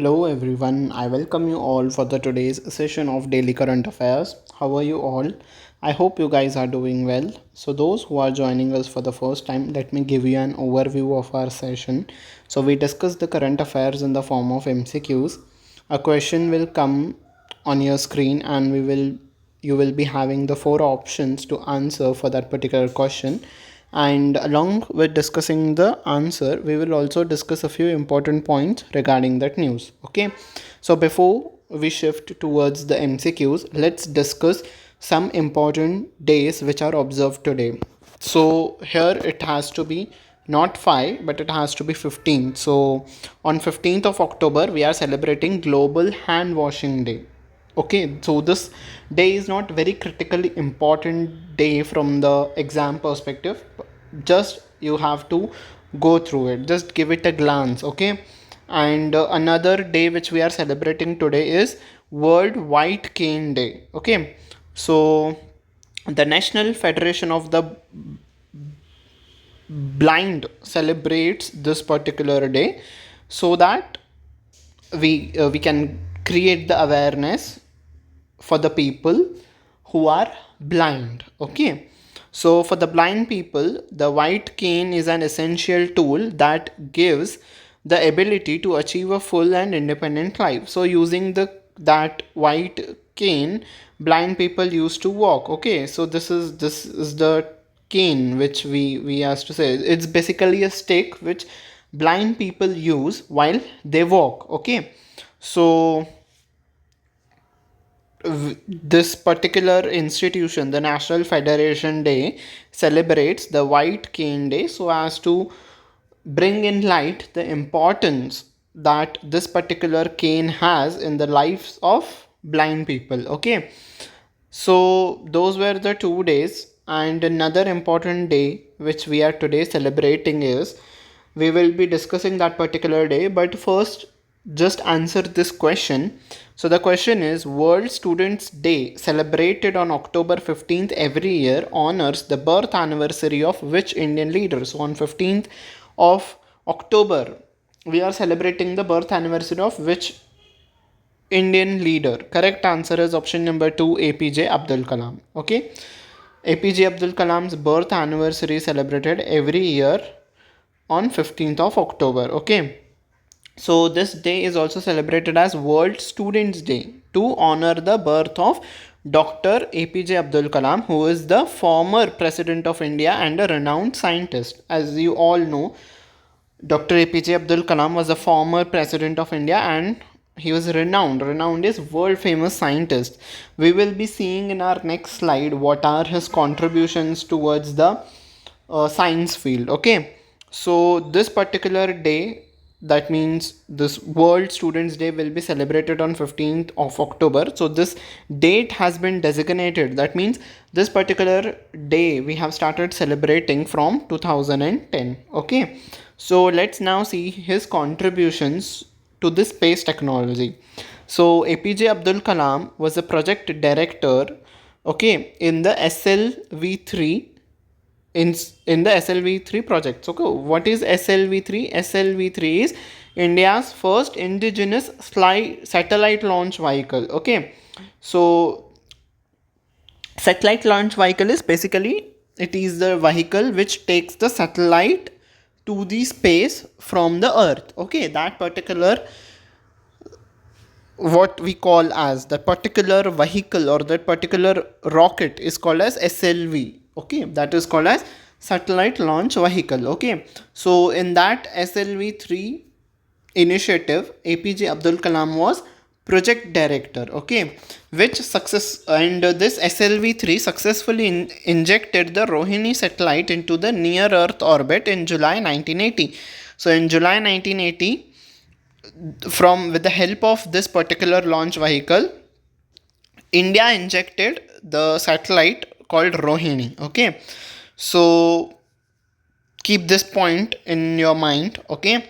Hello everyone, I welcome you all for the today's session of Daily Current Affairs. How are you all? I hope you guys are doing well. So those who are joining us for the first time, let me give you an overview of our session. So we discuss the current affairs in the form of MCQs. A question will come on your screen and you will be having the four options to answer for that particular question, and along with discussing the answer we will also discuss a few important points regarding that news. Okay, so before we shift towards the MCQs, let's discuss some important days which are observed today. So here it has to be not 5 but it has to be 15. So on 15th of October we are celebrating Global Hand Washing Day. Okay, so this day is not very critically important day from the exam perspective. Just you have to go through it, just give it a glance. Okay, and another day which we are celebrating today is World White Cane Day. Okay, so the National Federation of the Blind celebrates this particular day so that we can create the awareness for the people who are blind. Okay, so for the blind people, the white cane is an essential tool that gives the ability to achieve a full and independent life. So using the that white cane, blind people used to walk. Okay, so this is the cane which we has to say, it's basically a stick which blind people use while they walk. Okay, so this particular institution, the National Federation Day, celebrates the White Cane Day so as to bring in light the importance that this particular cane has in the lives of blind people. Okay, so those were the 2 days, and another important day which we are today celebrating is, we will be discussing that particular day, but first just answer this question. So the question is, World Students Day celebrated on October 15th every year honors the birth anniversary of which Indian leader? So on 15th of October we are celebrating the birth anniversary of which Indian leader? Correct answer is option number 2, APJ Abdul Kalam. Okay, APJ Abdul Kalam's birth anniversary is celebrated every year on 15th of October. Okay, so this day is also celebrated as World Students Day to honor the birth of Dr. APJ Abdul Kalam, who is the former president of India and a renowned scientist. As you all know, Dr. APJ Abdul Kalam was a former president of India and he was renowned. Renowned is world famous scientist. We will be seeing in our next slide what are his contributions towards the science field. Okay, so this particular day, that means this World Students Day, will be celebrated on 15th of October. So this date has been designated, that means this particular day we have started celebrating from 2010. Okay, so let's now see his contributions to this space technology. So APJ Abdul Kalam was a project director, okay, in the SLV3, in the SLV3 project. So what is SLV3? SLV3 is India's first indigenous satellite launch vehicle. Okay, so satellite launch vehicle is basically, it is the vehicle which takes the satellite to the space from the earth. Okay, that particular, what we call as that particular vehicle or that particular rocket is called as SLV. Okay, that is called as satellite launch vehicle. Okay, so in that SLV3 initiative, APJ Abdul Kalam was project director. Okay, which success, and this SLV3 successfully injected the Rohini satellite into the near earth orbit in July 1980. So in July 1980, from with the help of this particular launch vehicle, India injected the satellite called Rohini. Okay, so keep this point in your mind. Okay,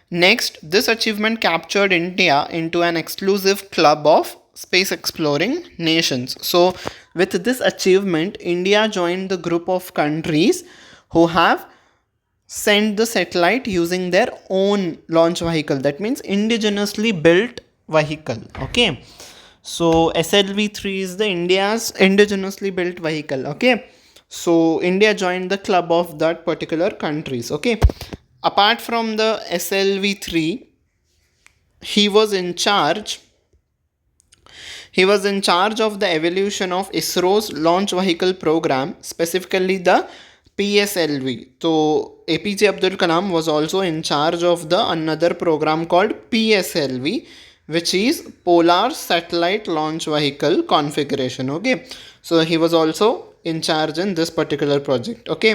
next, this achievement captured India into an exclusive club of space exploring nations. So with this achievement, India joined the group of countries who have sent the satellite using their own launch vehicle. That means indigenously built vehicle. Okay. So SLV-3 is the India's indigenously built vehicle. Okay. So India joined the club of that particular countries. Okay. Apart from the SLV-3, he was in charge he was in charge of the evolution of ISRO's launch vehicle program, specifically the PSLV. So APJ Abdul Kalam was also in charge of the another program called PSLV, which is Polar Satellite Launch Vehicle Configuration. Okay, so he was also in charge in this particular project. Okay,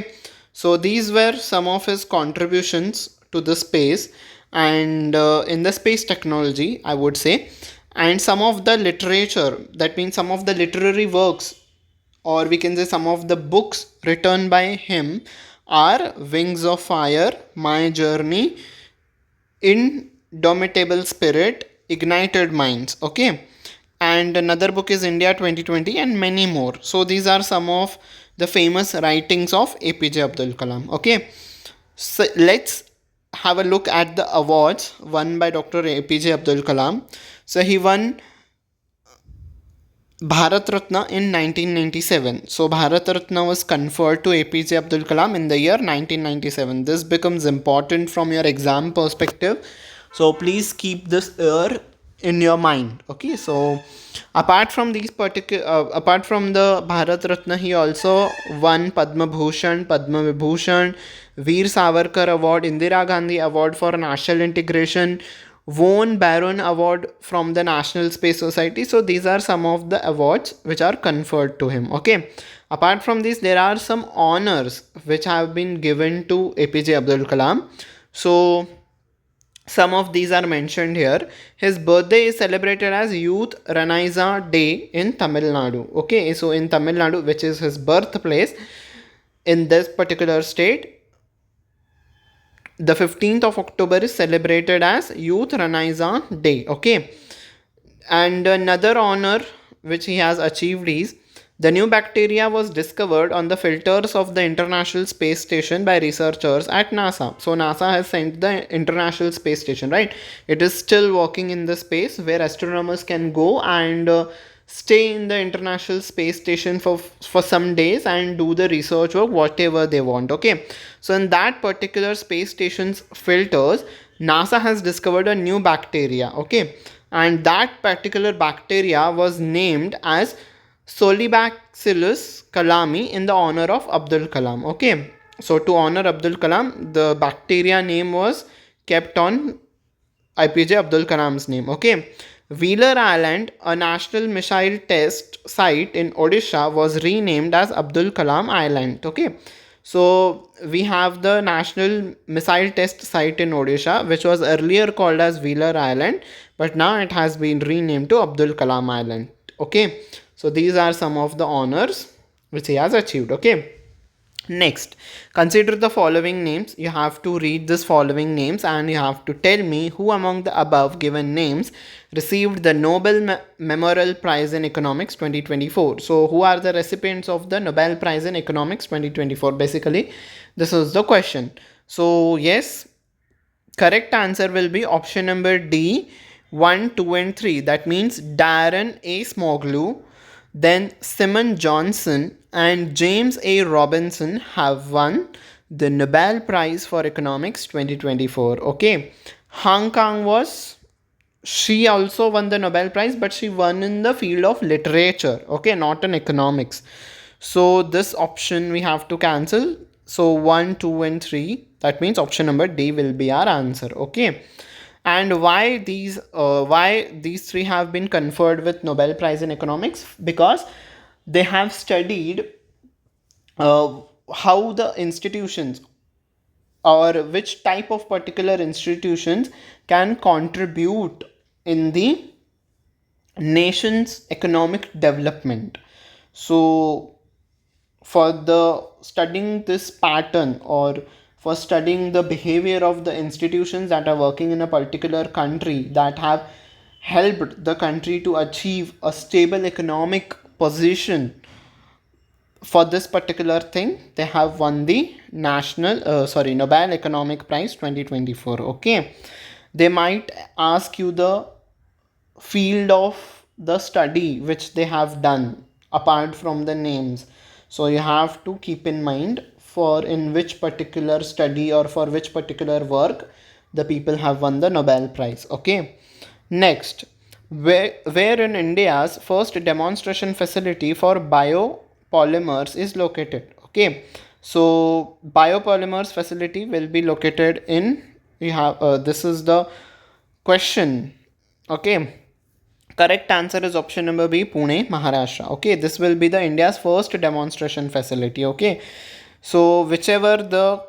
so these were some of his contributions to the space and in the space technology, I would say. And some of the literature, that means some of the literary works, or we can say some of the books written by him, are Wings of Fire, My Journey, Indomitable Spirit, Ignited Minds. Okay, and another book is India 2020, and many more. So these are some of the famous writings of APJ Abdul Kalam. Okay, so let's have a look at the awards won by Dr. APJ Abdul Kalam. So he won Bharat Ratna in 1997. So Bharat Ratna was conferred to APJ Abdul Kalam in the year 1997. This becomes important from your exam perspective. So please keep this year in your mind. Okay. So apart from these particular, apart from the Bharat Ratna, he also won Padma Bhushan, Padma Vibhushan, Veer Savarkar Award, Indira Gandhi Award for National Integration, won Baron Award from the National Space Society. So these are some of the awards which are conferred to him. Okay. Apart from this, there are some honors which have been given to APJ Abdul Kalam. So some of these are mentioned here. His birthday is celebrated as Youth Renaissance Day in Tamil Nadu. Okay, so in Tamil Nadu, which is his birthplace, in this particular state, the 15th of October is celebrated as Youth Renaissance Day. Okay, and another honor which he has achieved is the new bacteria was discovered on the filters of the International Space Station by researchers at NASA. So NASA has sent the International Space Station, right? It is still working in the space where astronomers can go and stay in the International Space Station for some days and do the research work whatever they want. Okay, so in that particular space station's filters, NASA has discovered a new bacteria. Okay, and that particular bacteria was named as Solibacillus kalami in the honor of Abdul Kalam. Okay, so to honor Abdul Kalam, the bacteria name was kept on IPJ Abdul Kalam's name. Okay, Wheeler Island, a national missile test site in Odisha, was renamed as Abdul Kalam Island. Okay, so we have the national missile test site in Odisha, which was earlier called as Wheeler Island, but now it has been renamed to Abdul Kalam Island. Okay, so these are some of the honors which he has achieved. Okay. Next, consider the following names. You have to read this following names and you have to tell me who among the above given names received the Nobel Memorial Prize in Economics 2024. So, who are the recipients of the Nobel Prize in Economics 2024? Basically, this is the question. So, yes, correct answer will be option number D, 1, 2, and 3. That means Darren A. Smoglu, then Simon Johnson and James A. Robinson have won the Nobel Prize for Economics 2024. Okay. Han Kang she also won the Nobel Prize, but she won in the field of literature. Okay, not in economics. So this option we have to cancel. So 1, 2, and 3. That means option number D will be our answer. Okay. And why these three have been conferred with Nobel Prize in Economics? Because they have studied how the institutions or which type of particular institutions can contribute in the nation's economic development. So for the studying this pattern, or for studying the behavior of the institutions that are working in a particular country that have helped the country to achieve a stable economic position for this particular thing, they have won the Nobel Economic Prize 2024. Okay, they might ask you the field of the study which they have done apart from the names. So you have to keep in mind for in which particular study or for which particular work the people have won the Nobel Prize. Okay. Next, where in India's first demonstration facility for biopolymers is located? Okay, so biopolymers facility will be located in, you have this is the question. Okay, correct answer is option number B, Pune, Maharashtra. Okay, this will be the India's first demonstration facility. Okay, so whichever the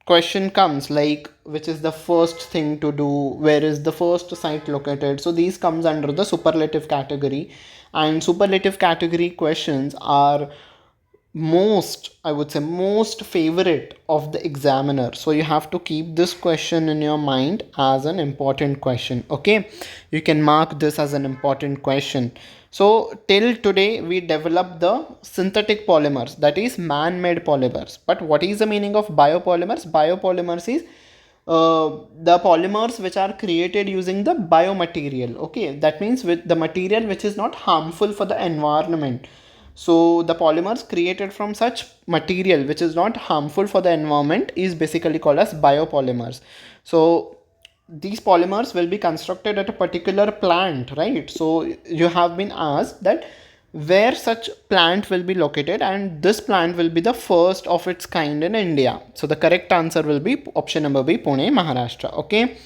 question comes, like which is the first thing to do, where is the first site located, so these comes under the superlative category, and superlative category questions are most, I would say, most favorite of the examiner. So you have to keep this question in your mind as an important question. Okay, you can mark this as an important question. So till today we developed the synthetic polymers, that is man-made polymers. But what is the meaning of biopolymers? Biopolymers is the polymers which are created using the biomaterial. Okay, that means with the material which is not harmful for the environment. So the polymers created from such material which is not harmful for the environment is basically called as biopolymers. So these polymers will be constructed at a particular plant, right? So you have been asked that where such plant will be located, and this plant will be the first of its kind in India. So the correct answer will be option number B, Pune, Maharashtra. Okay.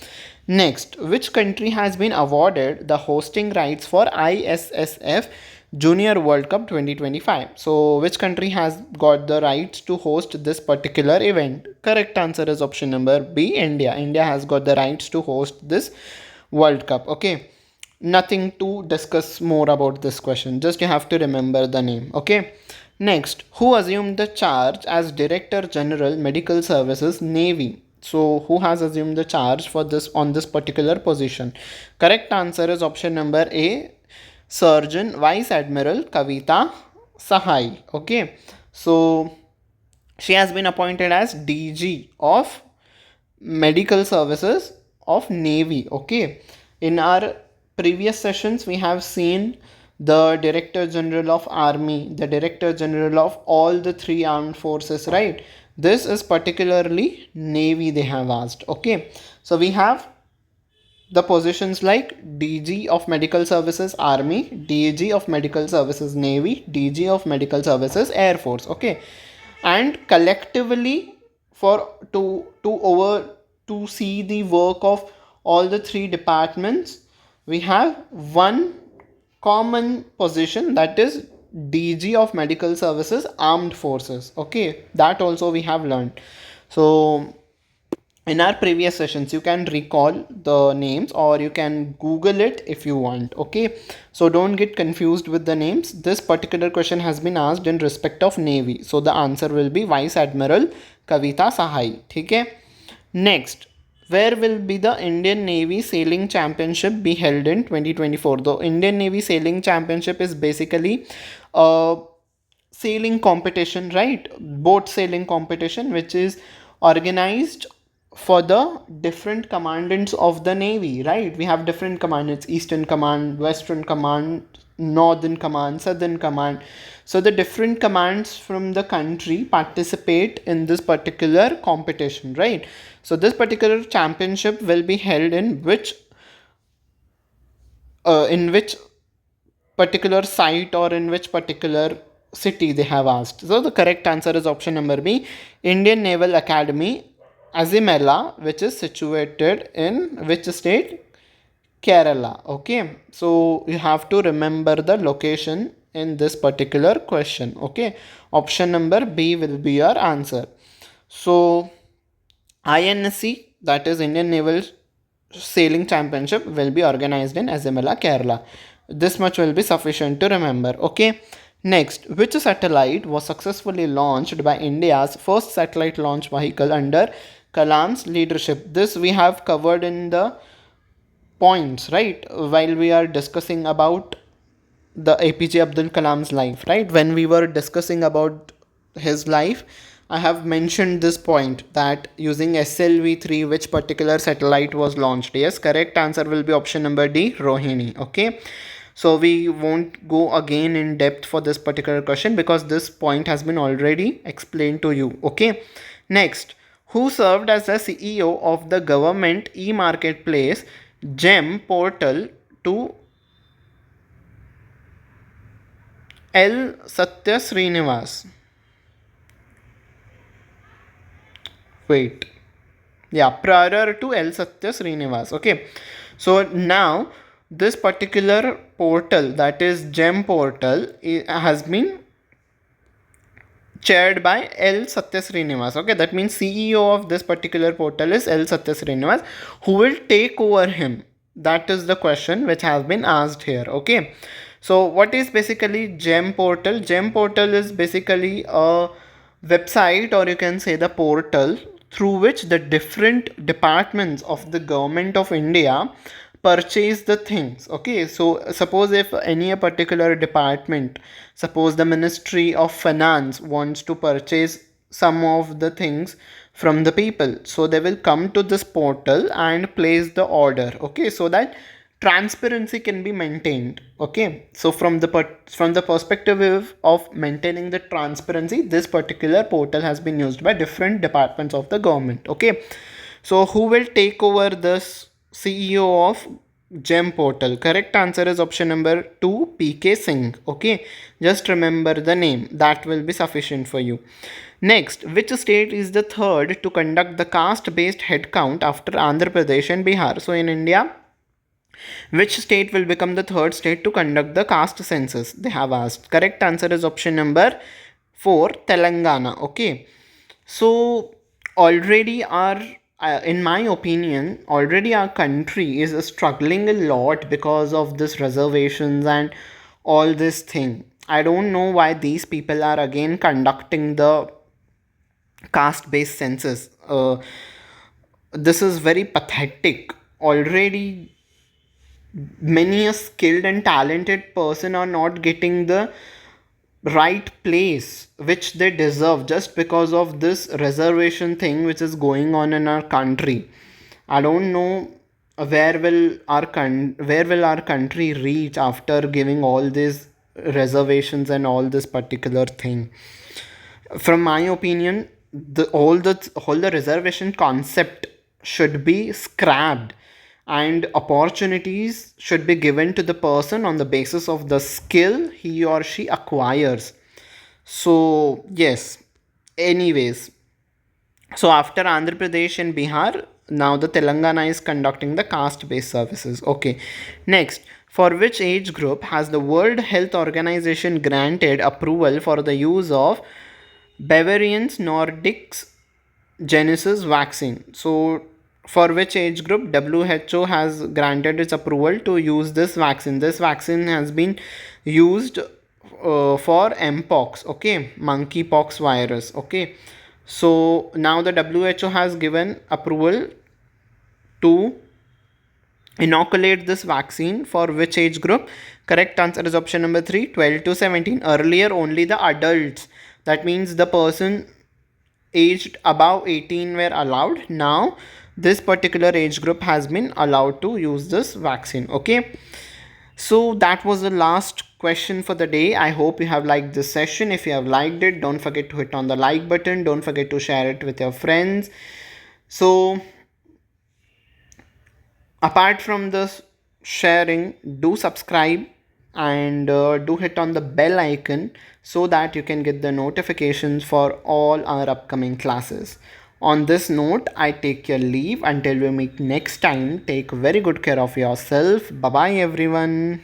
Next, which country has been awarded the hosting rights for ISSF Junior World Cup 2025? So which country has got the rights to host this particular event? Correct answer is option number B, India. India has got the rights to host this World Cup. Okay, nothing to discuss more about this question, just you have to remember the name. Okay. Next, who assumed the charge as Director General Medical Services, Navy? So who has assumed the charge for this on this particular position? Correct answer is option number A, Surgeon Vice Admiral Kavita Sahai. Okay, so she has been appointed as DG of Medical Services of Navy. Okay, in our previous sessions we have seen the Director General of Army, the Director General of all the three armed forces, right? This is particularly Navy they have asked. Okay, so we have the positions like DG of Medical Services Army, DG of Medical Services Navy, DG of Medical Services Air Force. Okay, and collectively for to see the work of all the three departments, we have one common position, that is DG of Medical Services Armed Forces. Okay, that also we have learned. So in our previous sessions you can recall the names or you can google it if you want. Okay, so don't get confused with the names. This particular question has been asked in respect of Navy, so the answer will be Vice Admiral Kavita Sahai. Okay. Next, where will be the Indian Navy Sailing Championship be held in 2024? The Indian Navy Sailing Championship is basically a sailing competition, right? Boat sailing competition, which is organized for the different commandants of the Navy, right? We have different commandants: Eastern Command, Western Command, Northern Command, Southern Command. So the different commands from the country participate in this particular competition, right? So this particular championship will be held in which particular site or in which particular city they have asked. So the correct answer is option number B, Indian Naval Academy, Azimella, which is situated in which state? Kerala. Okay, so you have to remember the location in this particular question. Okay, option number B will be your answer. So INSC, that is Indian Naval Sailing Championship, will be organized in Azimella, Kerala. This much will be sufficient to remember. Okay. Next, which satellite was successfully launched by India's first satellite launch vehicle under Kalam's leadership? This we have covered in the points, right? While we are discussing about the APJ Abdul Kalam's life, right? When we were discussing about his life, I have mentioned this point that using SLV-3, which particular satellite was launched. Yes, correct answer will be option number D, Rohini. Okay. So we won't go again in depth for this particular question because this point has been already explained to you. Okay. Next, who served as the CEO of the government e-marketplace GEM portal to L. Satya Srinivas? Wait. Yeah, prior to L. Satya Srinivas. Okay. So now this particular portal, that is GEM portal, has been chaired by L. Satya Srinivas. Okay, that means CEO of this particular portal is L. Satya Srinivas. Who will take over him? That is the question which has been asked here. Okay, so what is basically GEM portal? GEM portal is basically a website, or you can say the portal, through which the different departments of the government of India purchase the things. Okay, so suppose if any a particular department, suppose the Ministry of Finance wants to purchase some of the things from the people, so they will come to this portal and place the order. Okay, so that transparency can be maintained. Okay, so from the perspective of maintaining the transparency, this particular portal has been used by different departments of the government. Okay, so who will take over this CEO of GEM portal? Correct answer is option number 2, PK Singh. Okay, just remember the name, that will be sufficient for you. Next, which state is the third to conduct the caste based head count after Andhra Pradesh and Bihar? So in India, which state will become the third state to conduct the caste census? They have asked. Correct answer is option number 4, Telangana. Okay. So already our in my opinion, already our country is struggling a lot because of this reservations and all this thing. I don't know why these people are again conducting the caste based census. This is very pathetic. Already many a skilled and talented person are not getting the right place which they deserve just because of this reservation thing which is going on in our country. I don't know where will our country reach after giving all these reservations and all this particular thing. From my opinion, the reservation concept should be scrapped, and opportunities should be given to the person on the basis of the skill he or she acquires. So yes, anyways, so after Andhra Pradesh and Bihar, now the Telangana is conducting the caste based services. Okay, next, for which age group has the World Health Organization granted approval for the use of Bavarian's Nordics Genesis vaccine? So for which age group WHO has granted its approval to use this vaccine? This vaccine has been used for mpox, okay, monkeypox virus. Okay, so now the WHO has given approval to inoculate this vaccine for which age group? Correct answer is option number 3, 12 to 17. Earlier only the adults, that means the person aged above 18 were allowed. Now this particular age group has been allowed to use this vaccine. Okay, so that was the last question for the day. I hope you have liked this session. If you have liked it, don't forget to hit on the like button, don't forget to share it with your friends. So apart from this sharing, do subscribe and do hit on the bell icon so that you can get the notifications for all our upcoming classes. On this note, I take your leave until we meet next time. Take very good care of yourself. Bye bye everyone.